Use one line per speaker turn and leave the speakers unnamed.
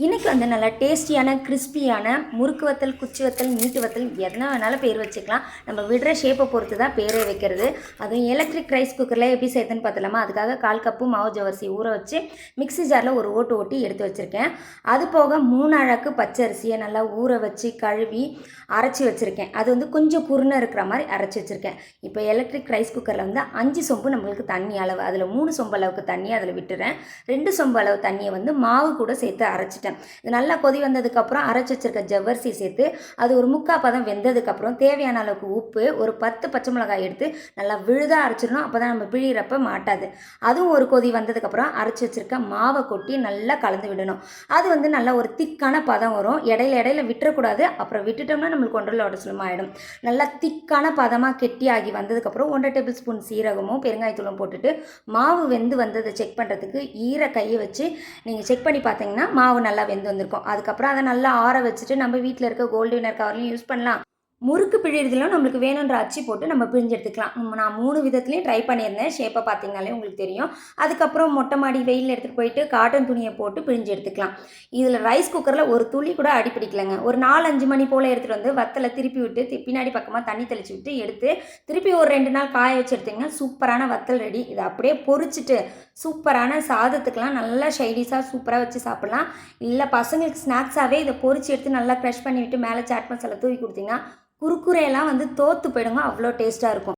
இன்றைக்கி வந்து நல்லா டேஸ்டியான கிறிஸ்பியான முறுக்கு வத்தல், குச்சி வத்தல், நீட்டு வத்தல் எதனா வேணாலும் பேர் வச்சுக்கலாம். நம்ம விடுற ஷேப்பை பொறுத்து தான் பேரே வைக்கிறது. அதுவும் எலக்ட்ரிக் ரைஸ் குக்கரில் எப்படி செய்யுதுன்னு பார்த்துலாமா? அதுக்காக 1/4 கப்பு மாவு ஜவரிசி ஊற வச்சு மிக்ஸி ஜாரில் ஒரு ஓட்டு ஓட்டி எடுத்து வச்சுருக்கேன். அது போக 3 அழகு பச்சரிசியை நல்லா ஊற வச்சு கழுவி அரைச்சி வச்சுருக்கேன். அது வந்து கொஞ்சம் குருணை இருக்கிற மாதிரி அரைச்சி வச்சுருக்கேன். இப்போ எலக்ட்ரிக் ரைஸ் குக்கரில் வந்து 5 சொம்பு நம்மளுக்கு தண்ணி அளவு, அதில் 3 சொம்பு அளவுக்கு தண்ணி அதில் விட்டுறேன். 2 சொம்பு அளவு தண்ணியை வந்து மாவு கூட சேர்த்து அரைச்சிட்டேன். இது நல்லா கொதி வந்ததுக்கப்புறம் அரைச்சி வச்சிருக்க ஜவ்வரிசி சேர்த்து அது ஒரு 3/4 பதம் வெந்ததுக்கப்புறம் தேவையான அளவுக்கு உப்பு, ஒரு 10 பச்சை மிளகாய் எடுத்து நல்லா விழுதாக அரைச்சிடணும். அப்போ தான் நம்ம பிழிகிறப்ப மாட்டாது. அதுவும் ஒரு கொதி வந்ததுக்கப்புறம் அரைச்சி வச்சிருக்க மாவை கொட்டி நல்லா கலந்து விடணும். அது வந்து நல்லா ஒரு திக்கான பதம் வரும். இடையில விட்டுறக்கூடாது. அப்புறம் விட்டுட்டோம்னா நம்மளுக்கு ஒன்றரை உடச்சலுமா ஆகிடும். நல்லா திக்கான பதமாக கெட்டியாகி வந்ததுக்கப்புறம் 1 டேபிள் ஸ்பூன் சீரகமும் பெருங்காயத்தூளும் போட்டுட்டு மாவு வெந்து வந்ததை செக் பண்ணுறதுக்கு கையை வச்சு நீங்கள் செக் பண்ணி பார்த்தீங்கன்னா மாவு நல்லா வெந்து வந்திருக்கும். அதுக்கப்புறம் அதை நல்லா ஆற வச்சுட்டு நம்ம வீட்டில் இருக்க கோல்டு வினர் கவர்லையும் யூஸ் பண்ணலாம். முறுக்கு பிழிறதுலாம் நம்மளுக்கு வேணுன்ற அச்சு போட்டு நம்ம பிழிஞ்சு எடுத்துக்கலாம். நான் 3 விதத்துலையும் ட்ரை பண்ணியிருந்தேன். ஷேப்பை பார்த்தீங்கனாலே உங்களுக்கு தெரியும். அதுக்கப்புறம் மொட்டை மாடி வெயிலில் எடுத்துகிட்டு போயிட்டு காட்டன் துணியை போட்டு பிழிஞ்சு எடுத்துக்கலாம். இதில் ரைஸ் குக்கரில் ஒரு துளி கூட அடி பிடிக்கலைங்க. ஒரு 4-5 மணி போல் எடுத்துகிட்டு வந்து வத்தலை திருப்பி விட்டு பின்னாடி பக்கமாக தண்ணி தெளித்து விட்டு எடுத்து திருப்பி ஒரு 2 நாள் காய வச்சு எடுத்திங்கன்னா சூப்பரான வத்தல் ரெடி. இதை அப்படியே பொரிச்சிட்டு சூப்பரான சாதத்துக்கெலாம் நல்லா ஷைடிஸாக சூப்பராக வச்சு சாப்பிட்லாம். இல்லை பசங்களுக்கு ஸ்நாக்ஸாகவே இதை பொரிச்சு எடுத்து நல்லா க்ரஷ் பண்ணி விட்டு மேலே சாட் மசாலா தூவி கொடுத்தீங்கன்னா குறுக்குறையெல்லாம் வந்து தோற்று போயிடுங்க. அவ்வளோ டேஸ்ட்டாக இருக்கும்.